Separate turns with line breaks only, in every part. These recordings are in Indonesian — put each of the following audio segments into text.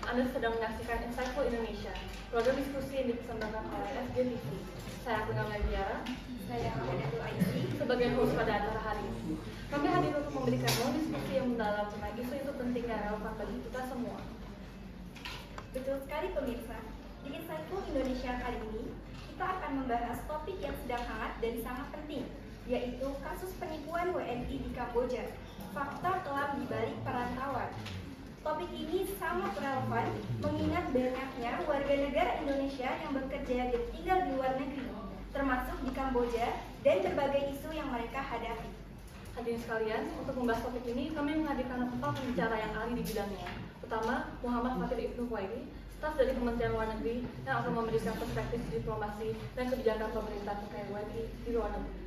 Anda sedang menyaksikan Insightful Indonesia, program diskusi yang dipersembahkan oleh SGTV. Saya Akuna Mebiara,
Saya Amedatul Aisy.
sebagai host pada acara hari ini. Kami hadir untuk memberikan ruang diskusi yang mendalam tentang isu-isu penting dan relevan bagi kita semua.
Betul sekali pemirsa, di Insightful Indonesia kali ini, kita akan membahas topik yang sedang hangat dan sangat penting, yaitu kasus penipuan WNI di Kamboja, fakta kelam di balik perantauan. Topik ini sangat relevan mengingat banyaknya warga negara Indonesia yang bekerja dan tinggal di luar negeri, termasuk di Kamboja, dan berbagai isu yang mereka hadapi.
Hadirin sekalian, untuk membahas topik ini, kami menghadirkan 4 pembicara yang ahli di bidangnya. Pertama, Muhammad Fatir Ibnu Huwairi, staf dari Kementerian Luar Negeri yang akan memberikan perspektif diplomasi dan kebijakan pemerintah terkait WNI di luar negeri.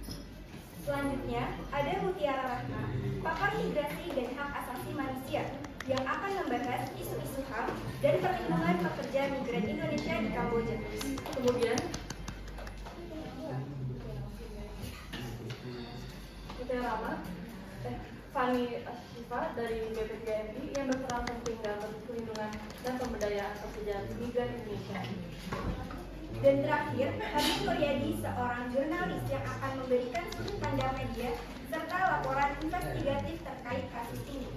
Selanjutnya, ada Mutiara Rahma, pakar migrasi dan hak asasi manusia, yang akan membahas isu-isu HAM dan perlindungan pekerja migran Indonesia di Kamboja.
Kemudian, Fani Ashifa dari BPGMI yang berperan penting dalam perlindungan dan pemberdayaan pekerja migran Indonesia.
Dan terakhir, Habib Muryadi, seorang jurnalis yang akan memberikan sudut pandang media serta laporan investigatif terkait kasus ini.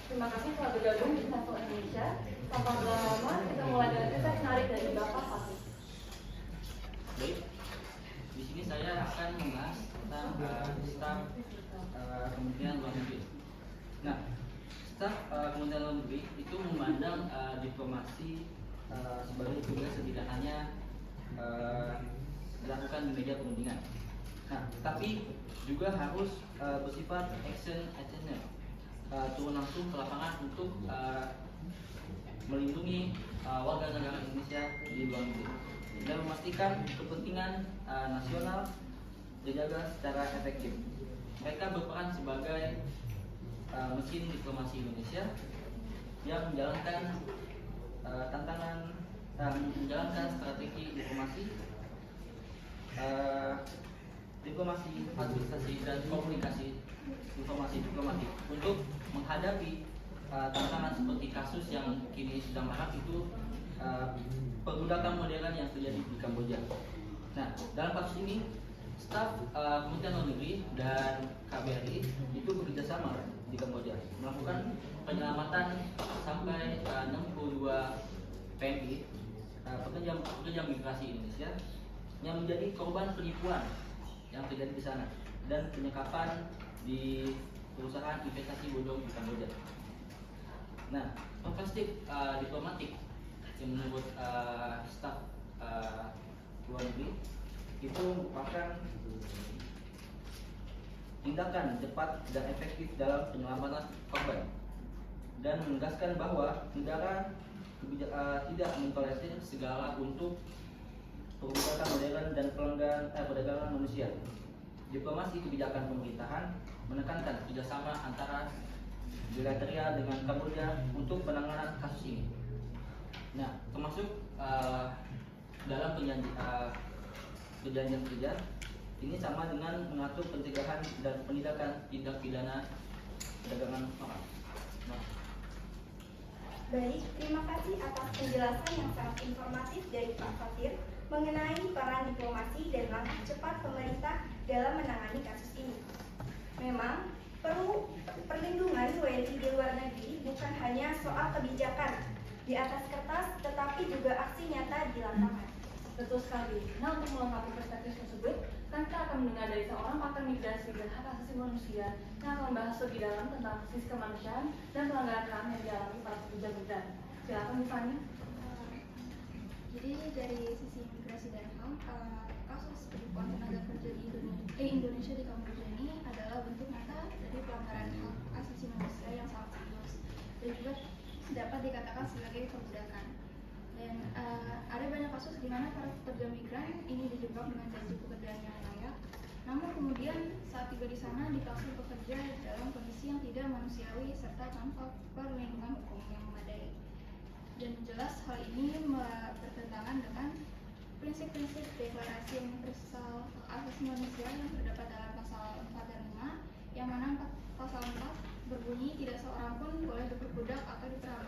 Terima kasih telah bergabung di Insightful Indonesia. Tanpa berlama-lama, kita mulai dengan kisah menarik dari Bapak Fatir.
Baik, di sini saya akan membahas tentang staf Kementerian Luar Negeri. Nah, staf Kementerian Luar Negeri itu memandang diplomasi sebagai tugas yang tidak hanya dilakukan di meja perundingan. Nah, tapi juga harus bersifat actionnya, turun langsung ke lapangan untuk melindungi warga negara Indonesia di luar negeri dan memastikan kepentingan nasional dijaga secara efektif. Mereka berperan sebagai mesin diplomasi Indonesia yang menjalankan tantangan menjalankan strategi diplomasi administrasi dan komunikasi informasi diplomatik untuk menghadapi tantangan seperti kasus yang kini sedang marak itu perbudakan modern yang terjadi di Kamboja. Nah, dalam kasus ini staf Kementerian Luar Negeri dan KBRI itu bekerjasama di Kamboja melakukan penyelamatan sampai 62 PMI pekerja migrasi Indonesia yang menjadi korban penipuan yang terjadi di sana dan penyekapan di perusahaan investasi bodong di Kamboja. Nah, perspektif diplomatik yang menurut staf luar negeri itu merupakan tindakan cepat dan efektif dalam penyelamatan korban dan menegaskan bahwa negara tidak mentolerir segala untuk perbudakan modern dan perdagangan manusia. Diplomasi kebijakan pemerintahan menekankan kerjasama antara Bilateral dengan Kamboja untuk penanganan kasus ini. Nah, termasuk dalam perjanjian kerja ini sama dengan mengatur pencegahan dan penindakan tindak pidana perdagangan orang. Nah.
Baik, terima kasih atas penjelasan yang sangat informatif dari Pak Fatir mengenai peran diplomasi dan langkah cepat pemerintah dalam menangani kasus ini. Memang perlu perlindungan WNI di luar negeri bukan hanya soal kebijakan di atas kertas, tetapi juga aksi nyata di lapangan.
Betul sekali. Nah, untuk melengkapi perspektif tersebut, kan kita akan mendengar dari seorang pakar migrasi dan hak asasi manusia yang akan membahas lebih dalam tentang sisi kemanusiaan dan pelanggaran HAM yang dialami para pekerja migran. Silakan, Fani.
Jadi dari sisi migrasi dan HAM, kasus penipuan tenaga kerja di Indonesia di Kamboja ini adalah bentuk nyata dari pelanggaran hak asasi manusia yang sangat serius dan juga dapat dikatakan sebagai perbudakan. Dan ada banyak kasus di mana para pekerja migran ini dijebak dengan janji pekerjaan yang layak, namun kemudian saat tiba di sana dipaksa bekerja dalam kondisi yang tidak manusiawi serta tanpa perlindungan hukum yang memadai. Dan jelas hal ini bertentangan dengan prinsip-prinsip Deklarasi Universal Hak Asasi Manusia yang terdapat dalam pasal 4 dan 5, yang mana pasal 4 berbunyi tidak seorang pun boleh diperbudak atau diperangkap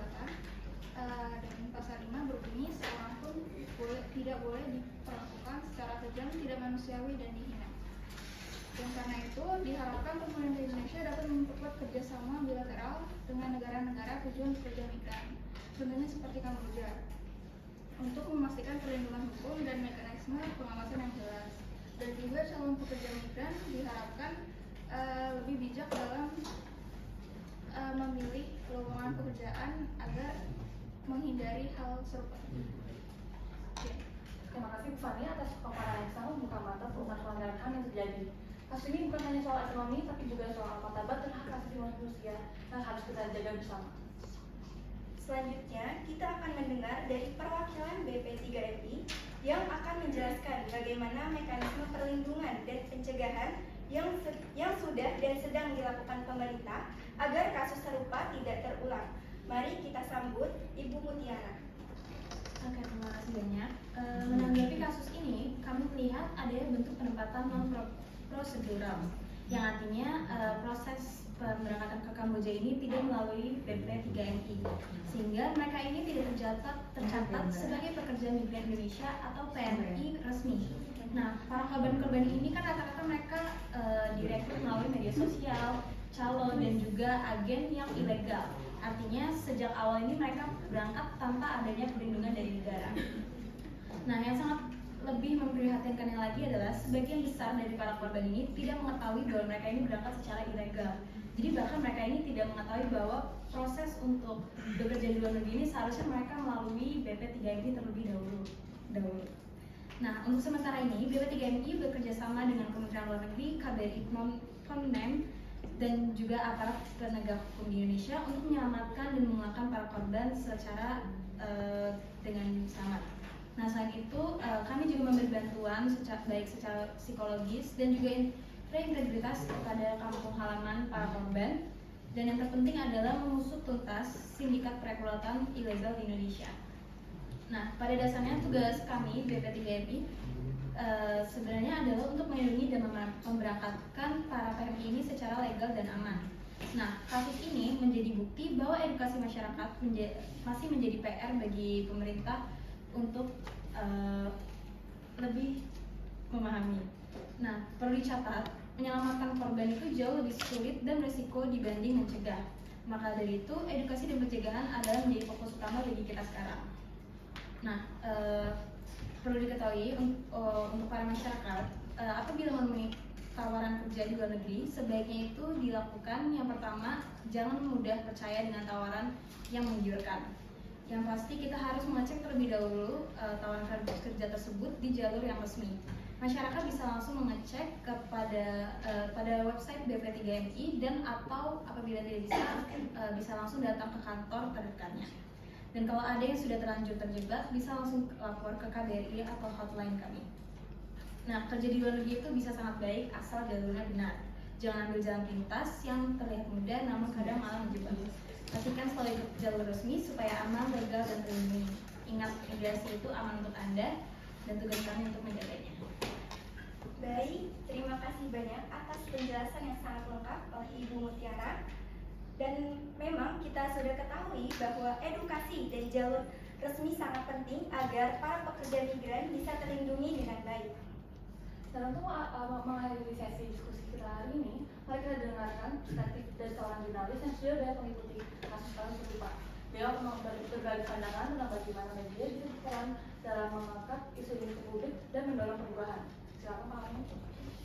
pasal 5 berbunyi seorang pun tidak boleh diperlakukan secara kejam, tidak manusiawi dan dihina. Dan karena itu diharapkan pemerintah Indonesia dapat memperkuat kerjasama bilateral dengan negara-negara tujuan pekerja migran, contohnya seperti Kamboja, untuk memastikan perlindungan hukum dan mekanisme pengawasan yang jelas. Dan juga calon pekerja migran diharapkan lebih bijak dalam memilih lowongan pekerjaan agar menghindari hal serupa.
Terima kasih Bu Fani atas paparan yang sangat membuka mata tentang pelanggaran HAM yang terjadi. Kasus ini bukan hanya soal ekonomi, tapi juga soal martabat dan hak asasi manusia yang harus kita jaga bersama.
Selanjutnya, kita akan mendengar dari perwakilan BP3MI yang akan menjelaskan bagaimana mekanisme perlindungan dan pencegahan yang sudah dan sedang dilakukan pemerintah agar kasus serupa tidak terulang. Mari kita sambut Ibu Mutiara.
Oke, terima kasih banyak. Menanggapi kasus ini, kami melihat adanya bentuk penempatan non-prosedural, yang artinya proses pemberangkatan ke Kamboja ini tidak melalui BP3MI, sehingga mereka ini tidak tercatat sebagai pekerja migran Indonesia atau PMI resmi. Nah, para korban-korban ini kan rata-rata mereka direkrut melalui media sosial, calon, dan juga agen yang ilegal. Artinya sejak awal ini mereka berangkat tanpa adanya perlindungan dari negara. Nah, yang sangat lebih memprihatinkannya lagi adalah sebagian besar dari para korban ini tidak mengetahui bahwa mereka ini berangkat secara ilegal. Jadi bahkan mereka ini tidak mengetahui bahwa proses untuk bekerja di luar negeri ini seharusnya mereka melalui BP3MI terlebih dahulu. Nah, untuk sementara ini BP3MI bekerja sama dengan Kementerian Luar Negeri, KBRI, Pemnem, dan juga aparat penegak hukum di Indonesia untuk menyelamatkan dan memulangkan para korban secara dengan selamat. Nah, selain itu kami juga memberi bantuan baik secara psikologis dan juga reintegritas kepada kampung halaman para korban. Dan yang terpenting adalah mengusut tuntas sindikat perekrutan ilegal di Indonesia. Nah, pada dasarnya tugas kami BP3MI sebenarnya adalah untuk melindungi dan memberangkatkan para PMI ini secara legal dan aman. Nah, kasus ini menjadi bukti bahwa edukasi masyarakat masih menjadi PR bagi pemerintah untuk lebih memahami. Nah, perlu dicatat, menyelamatkan korban itu jauh lebih sulit dan berisiko dibanding mencegah. Maka dari itu, edukasi dan pencegahan adalah menjadi fokus utama bagi kita sekarang. Nah, perlu diketahui untuk para masyarakat, apabila menemui tawaran kerja di luar negeri, sebaiknya itu dilakukan yang pertama, jangan mudah percaya dengan tawaran yang menggiurkan. Yang pasti kita harus mengecek terlebih dahulu tawaran kerja tersebut di jalur yang resmi. Masyarakat bisa langsung mengecek pada website BP3MI dan atau apabila tidak bisa langsung datang ke kantor terdekatnya. Dan kalau ada yang sudah terlanjur terjebak, bisa langsung lapor ke KBRI atau hotline kami. Nah, kerja di luar negeri itu bisa sangat baik asal jalurnya benar. Jangan ambil jalan pintas yang terlihat mudah namun kadang malah menjebak. Pastikan selalu ikut jalur resmi supaya aman, legal, dan terlindungi. Ingat, migrasi itu aman untuk Anda dan tugas kami untuk menjaganya.
Baik, terima kasih banyak atas penjelasan yang sangat lengkap oleh Ibu Mutiara. Dan memang kita sudah ketahui bahwa edukasi dan jalur resmi sangat penting agar para pekerja migran bisa terlindungi dengan baik.
Dan untuk mengakhiri sesi diskusi kita hari ini, mari kita dengarkan perspektif dari seorang jurnalis yang sudah banyak mengikuti kasus-kasus serupa. Beliau berbagi pandangan tentang bagaimana media bisa berperan dalam mengangkat isu ini ke publik dan mendorong perubahan. Silakan Pak Amin.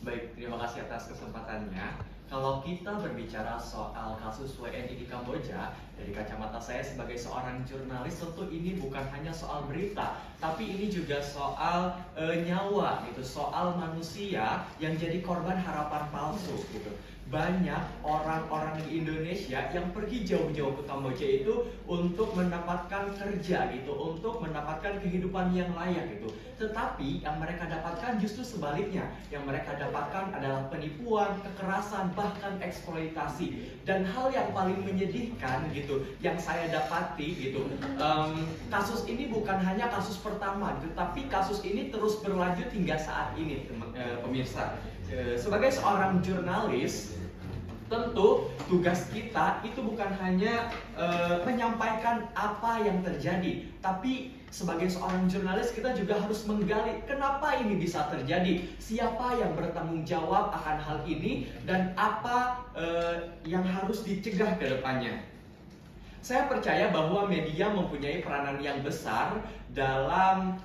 Baik, terima kasih atas kesempatannya. Kalau kita berbicara soal kasus WNI di Kamboja, dari kacamata saya sebagai seorang jurnalis, tentu ini bukan hanya soal berita, tapi ini juga soal nyawa, gitu, soal manusia yang jadi korban harapan palsu, gitu. Banyak orang-orang di Indonesia yang pergi jauh-jauh ke Kamboja itu untuk mendapatkan kerja, gitu, untuk mendapatkan kehidupan yang layak, gitu. Tetapi yang mereka dapatkan justru sebaliknya. Yang mereka dapatkan adalah penipuan, kekerasan, bahkan eksploitasi. Dan hal yang paling menyedihkan, gitu, yang saya dapati, gitu, kasus ini bukan hanya kasus pertama, gitu, tapi kasus ini terus berlanjut hingga saat ini, pemirsa. Sebagai seorang jurnalis, Tentu tugas kita itu bukan hanya menyampaikan apa yang terjadi, tapi sebagai seorang jurnalis kita juga harus menggali kenapa ini bisa terjadi, siapa yang bertanggung jawab akan hal ini, dan apa yang harus dicegah ke depannya. Saya percaya bahwa media mempunyai peranan yang besar dalam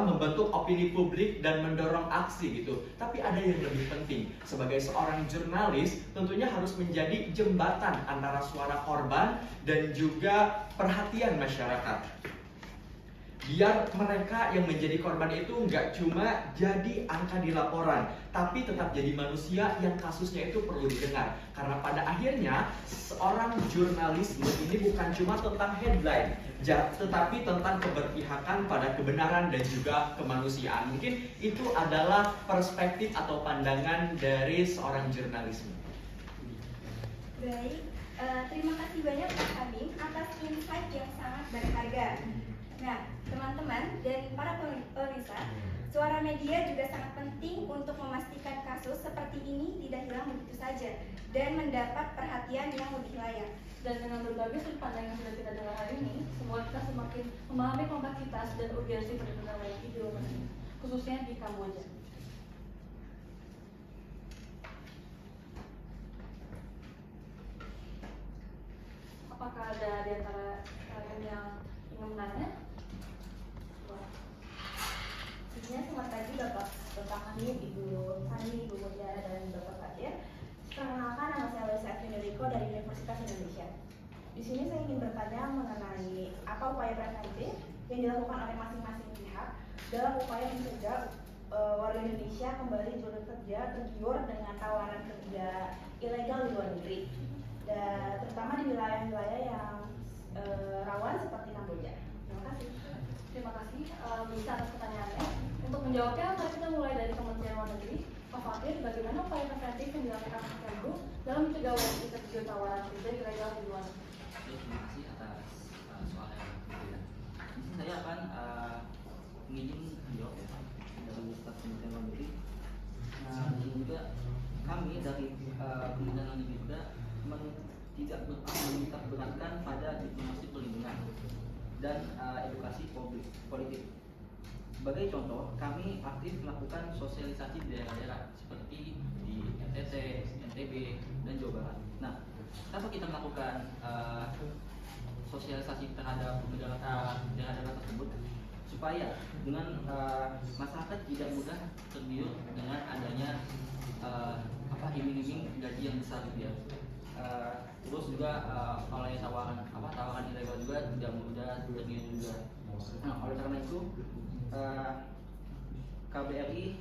membentuk opini publik dan mendorong aksi gitu. Tapi ada yang lebih penting. Sebagai seorang jurnalis, tentunya harus menjadi jembatan antara suara korban dan juga perhatian masyarakat. Biar mereka yang menjadi korban itu nggak cuma jadi angka di laporan, tapi tetap jadi manusia yang kasusnya itu perlu didengar. Karena pada akhirnya seorang jurnalisme ini bukan cuma tentang headline, tetapi tentang keberpihakan pada kebenaran dan juga kemanusiaan. Mungkin itu adalah perspektif atau pandangan dari seorang jurnalisme.
Baik, terima kasih banyak Pak Habib atas insight yang sangat berharga. Nah, teman-teman dan para pemirsa, suara media juga sangat penting untuk memastikan kasus seperti ini tidak hilang begitu saja dan mendapat perhatian yang lebih layak.
Dan dengan berbagai sudut pandang yang sudah kita dengar hari ini, semoga kita semakin memahami kompleksitas dan urgensi perlindungan WNI di luar negeri, khususnya di Kamboja. Apakah ada di antara kalian yang ingin menanya?
Selamat pagi Bapak Hamid, Ibu Fani, Ibu Muda, dan Bapak Fatir. Perkenalkan, nama saya Lisa Finderiko dari Universitas Indonesia. Di sini saya ingin bertanya mengenai apa upaya preventif yang dilakukan oleh masing-masing pihak dalam upaya mencegah warga Indonesia kembali bekerja tergiur dengan tawaran kerja ilegal di luar negeri, dan terutama di wilayah-wilayah yang rawan seperti Kamboja. Terima kasih.
Terima kasih bisa atas pertanyaannya. Untuk menjawabnya, mari kita mulai dari Kementerian Luar Negeri. Pak Fatir, bagaimana upaya preventif yang dilakukan Kemlu dalam mencegah WNI tergiur tawaran kerja ilegal di luar negeri?
Terima kasih atas soal yang berbeda. Di sini saya akan ingin menjawab ya dari staf Kementerian Luar Negeri. Di sini juga kami dari Kementerian Luar Negeri juga tidak menitik beratkan pada diplomasi perlindungan dan edukasi politik. Sebagai contoh, kami aktif melakukan sosialisasi di daerah-daerah seperti di NTT, NTB, dan Jawa Barat. Nah, kenapa kita melakukan sosialisasi terhadap daerah-daerah tersebut? Supaya dengan masyarakat tidak mudah tergiur dengan adanya iming-iming gaji yang besar gitu ya. Terus juga oleh tawaran ilegal juga tidak mudah tergiur juga. Nah, oleh karena itu KBRI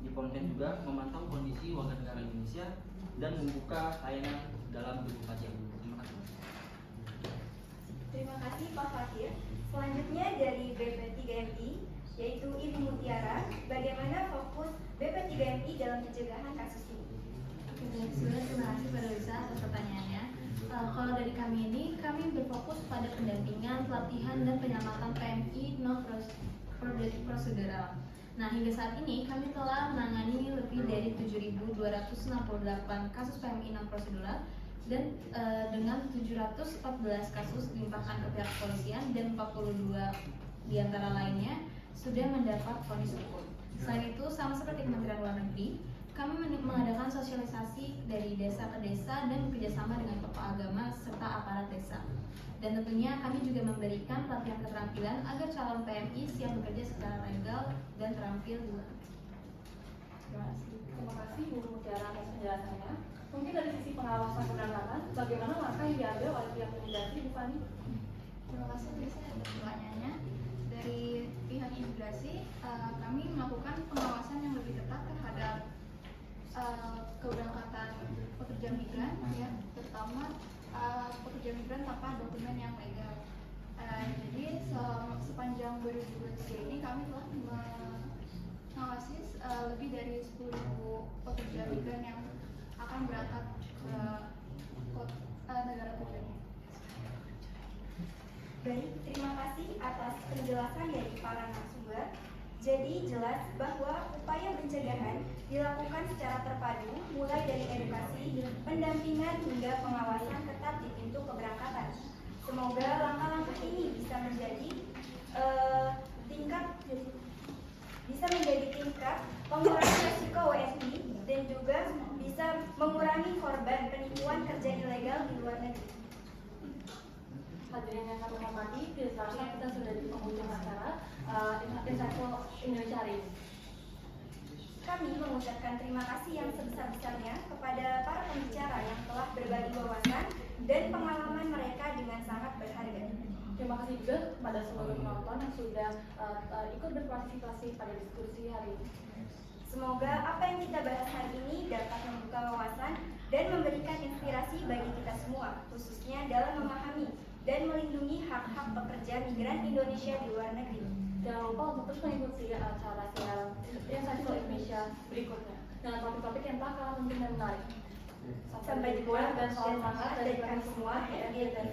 di Pontianak juga memantau kondisi warga negara Indonesia dan membuka layanan dalam bentuk pajak. Terima kasih.
Terima kasih Pak Fatir. Selanjutnya dari BP3MI, yaitu Ibu Mutiara, bagaimana fokus BP3MI dalam pencegahan kasus ini?
Baik, terima kasih Pak Lisa atas pertanyaannya. Kalau dari kami ini, kami berfokus pada pendampingan, pelatihan, dan penyelamatan PMI prosedural. Nah, hingga saat ini kami telah menangani lebih dari 7.268 kasus PMI non prosedural dan dengan 714 kasus dilimpahkan ke pihak kepolisian dan 42 diantara lainnya sudah mendapat vonis hukum. Selain itu, sama seperti Kementerian Luar Negeri, kami mengadakan sosialisasi dari desa ke desa dan bekerjasama dengan tokoh agama serta aparat desa. Dan tentunya kami juga memberikan pelatihan keterampilan agar calon PMI siap bekerja secara legal dan terampil di luar negeri. Terima kasih.
Terima kasih Bu Mutiara atas penjelasannya. Mungkin dari sisi pengawasan keberangkatan, bagaimana langkah yang diambil oleh pihak imigrasi, Bu Fani?
Terima kasih atas pertanyaannya. Dari pihak imigrasi, kami melakukan pengawasan yang lebih ketat terhadap keberangkatan pekerja migran, ya, terutama pekerja migran tanpa dokumen yang legal. Jadi sepanjang 2023 ini kami telah mengawasi lebih dari 10.000 pekerja migran yang akan berangkat ke negara tujuannya.
Baik, terima kasih atas penjelasan dari para narasumber. Jadi jelas bahwa upaya pencegahan dilakukan secara terpadu mulai dari edukasi, pendampingan hingga pengawasan ketat di pintu keberangkatan. Semoga langkah-langkah ini bisa menjadi tingkat pengurangan resiko WNI dan juga bisa mengurangi korban penipuan kerja ilegal di luar negeri.
Hadirin yang kami hormati, tidak terasa kita sudah di penghujung acara Insightful Indonesia hari ini.
Kami mengucapkan terima kasih yang sebesar-besarnya kepada para pembicara yang telah berbagi wawasan dan pengalaman mereka dengan sangat berharga.
Terima kasih juga kepada seluruh penonton yang sudah ikut berpartisipasi pada diskusi hari ini.
Semoga apa yang kita bahas hari ini dapat membuka wawasan dan memberikan inspirasi bagi kita semua, khususnya dalam memahami dan melindungi hak-hak pekerja migran Indonesia di luar negeri.
Jangan lupa untuk terus mengikuti acara siaran Insightful Indonesia berikutnya dengan topik-topik yang tak kalah penting dan menarik.
Sampai jumpa
dan salam
semangat
hangat
dari
dari
kami
kami
semua,
semua,
HRD dan